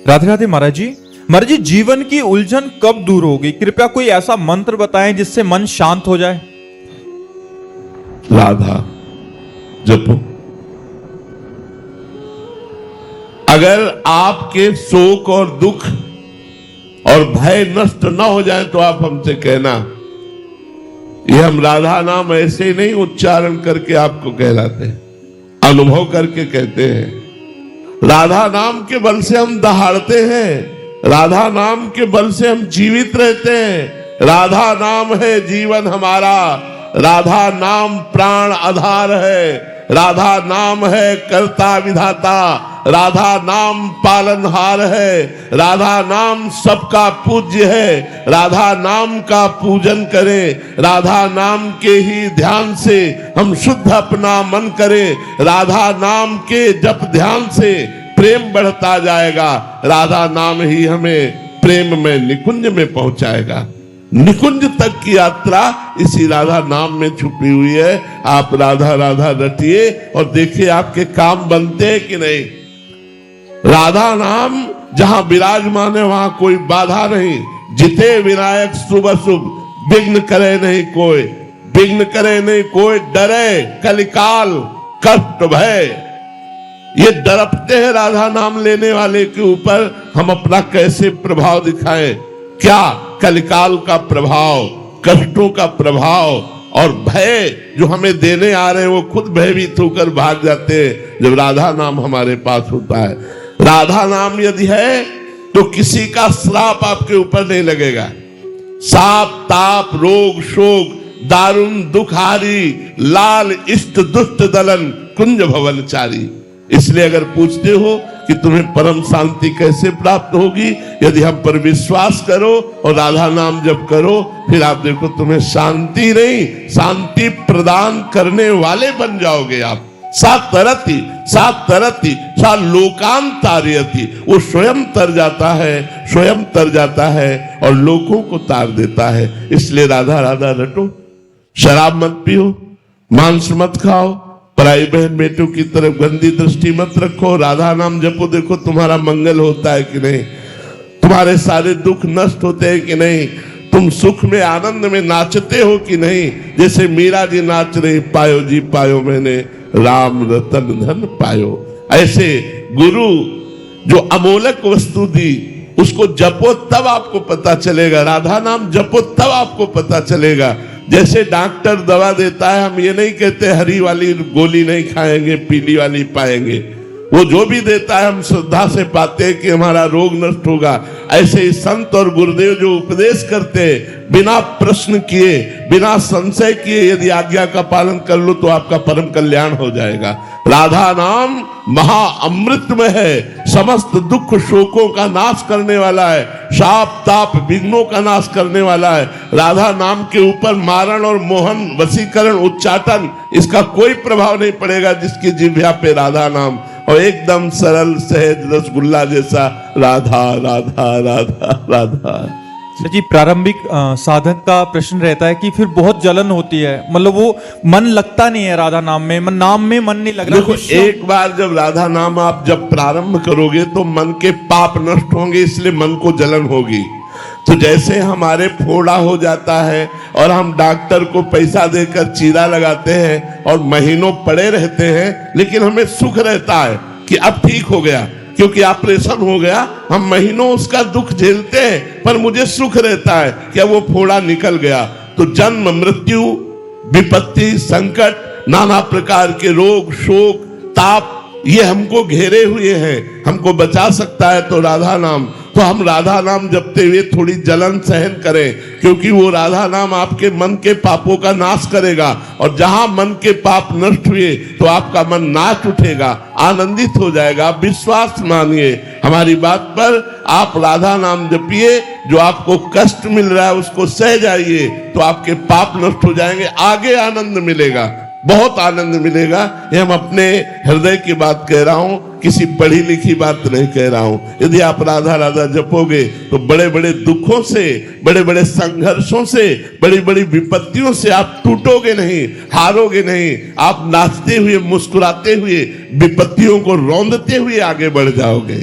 राधे राधे महाराज जी। महाराज जी, जीवन की उलझन कब दूर होगी? कृपया कोई ऐसा मंत्र बताएं जिससे मन शांत हो जाए। राधा जपो। अगर आपके शोक और दुख और भय नष्ट न हो जाए तो आप हमसे कहना। ये हम राधा नाम ऐसे ही नहीं उच्चारण करके आपको कहलाते हैं, अनुभव करके कहते हैं। राधा नाम के बल से हम दहाड़ते हैं, राधा नाम के बल से हम जीवित रहते हैं। राधा नाम है जीवन हमारा, राधा नाम प्राण आधार है, राधा नाम है कर्ता विधाता, राधा नाम पालनहार है, राधा नाम सबका पूज्य है। राधा नाम का पूजन करें, राधा नाम के ही ध्यान से हम शुद्ध अपना मन करें। राधा नाम के जप ध्यान से प्रेम बढ़ता जाएगा। राधा नाम ही हमें प्रेम में निकुंज में पहुंचाएगा। निकुंज तक की यात्रा इसी राधा नाम में छुपी हुई है। आप राधा राधा रटिए और देखिए आपके काम बनते हैं कि नहीं। राधा नाम जहां विराजमान है वहां कोई बाधा नहीं। जिते विनायक शुभ शुभ, विघ्न करे नहीं कोई, विघ्न करे नहीं कोई, डरे कलिकाल कष्ट भय। ये डरपते हैं राधा नाम लेने वाले के ऊपर। हम अपना कैसे प्रभाव दिखाएं? क्या कलिकाल का प्रभाव, कष्टों का प्रभाव और भय जो हमें देने आ रहे हैं वो खुद भयभीत होकर भाग जाते हैं जब राधा नाम हमारे पास होता है। राधा नाम यदि है तो किसी का श्राप आपके ऊपर नहीं लगेगा। साप ताप रोग शोक दारुण दुखारी लाल इष्ट दुष्ट दलन कुंज भवनचारी। इसलिए अगर पूछते हो कि तुम्हें परम शांति कैसे प्राप्त होगी, यदि हम पर विश्वास करो और राधा नाम जप करो, फिर आप देखो तुम्हें शांति नहीं शांति प्रदान करने वाले बन जाओगे आप। सात तरती सा लोकांतार्यति। वो स्वयं तर जाता है, स्वयं तर जाता है और लोगों को तार देता है। इसलिए राधा राधा रटो। शराब मत पियो, मांस मत खाओ, पराई बहन बेटों की तरफ गंदी दृष्टि मत रखो। राधा नाम जपो, देखो तुम्हारा मंगल होता है कि नहीं, तुम्हारे सारे दुख नष्ट होते हैं कि नहीं, तुम सुख में आनंद में नाचते हो कि नहीं। जैसे मीरा जी नाच रही, पायो जी पायो मैंने राम रतन धन पायो। ऐसे गुरु जो अमोलक वस्तु दी उसको जपो तब आपको पता चलेगा। राधा नाम जपो तब आपको पता चलेगा। जैसे डॉक्टर दवा देता है, हम ये नहीं कहते हरी वाली गोली नहीं खाएंगे पीली वाली पाएंगे। वो जो भी देता है हम श्रद्धा से पाते हैं कि हमारा रोग नष्ट होगा। ऐसे ही संत और गुरुदेव जो उपदेश करते हैं, बिना प्रश्न किए बिना संशय किए यदि आज्ञा का पालन कर लो तो आपका परम कल्याण हो जाएगा। राधा नाम महा अमृतमय है, समस्त दुख शोकों का नाश करने वाला है, शाप ताप विघ्नों का नाश करने वाला है। राधा नाम के ऊपर मारण और मोहन वशीकरण उच्चाटन इसका कोई प्रभाव नहीं पड़ेगा जिसकी जिह्वा पे राधा नाम। और एकदम सरल सहज रसगुल्ला जैसा राधा राधा राधा राधा। जी, प्रारंभिक साधक का प्रश्न रहता है कि फिर बहुत जलन होती है, मतलब वो मन लगता नहीं है राधा नाम में, नाम में मन नहीं लग रहा। देखो, एक बार जब राधा नाम आप जब प्रारंभ करोगे तो मन के पाप नष्ट होंगे, इसलिए मन को जलन होगी। तो जैसे हमारे फोड़ा हो जाता है और हम डॉक्टर को पैसा देकर चीरा लगाते हैं और महीनों पड़े रहते हैं, लेकिन हमें सुख रहता है कि अब ठीक हो गया क्योंकि ऑपरेशन हो गया। हम महीनों उसका दुख झेलते हैं पर मुझे सुख रहता है कि अब वो फोड़ा निकल गया। तो जन्म मृत्यु विपत्ति संकट नाना प्रकार के रोग शोक ताप ये हमको घेरे हुए हैं, हमको बचा सकता है तो राधा नाम। तो हम राधा नाम जपते हुए थोड़ी जलन सहन करें, क्योंकि वो राधा नाम आपके मन के पापों का नाश करेगा। और जहां मन के पाप नष्ट हुए तो आपका मन नाच उठेगा, आनंदित हो जाएगा। विश्वास मानिए हमारी बात पर, आप राधा नाम जपिए। जो आपको कष्ट मिल रहा है उसको सह जाइए तो आपके पाप नष्ट हो जाएंगे, आगे आनंद मिलेगा, बहुत आनंद मिलेगा। ये हम अपने हृदय की बात कह रहा हूं, किसी पढ़ी लिखी बात नहीं कह रहा हूं। यदि आप राधा राधा जपोगे तो बड़े बड़े दुखों से, बड़े बड़े संघर्षों से, बड़ी बड़ी विपत्तियों से आप टूटोगे नहीं, हारोगे नहीं। आप नाचते हुए मुस्कुराते हुए विपत्तियों को रौंदते हुए आगे बढ़ जाओगे।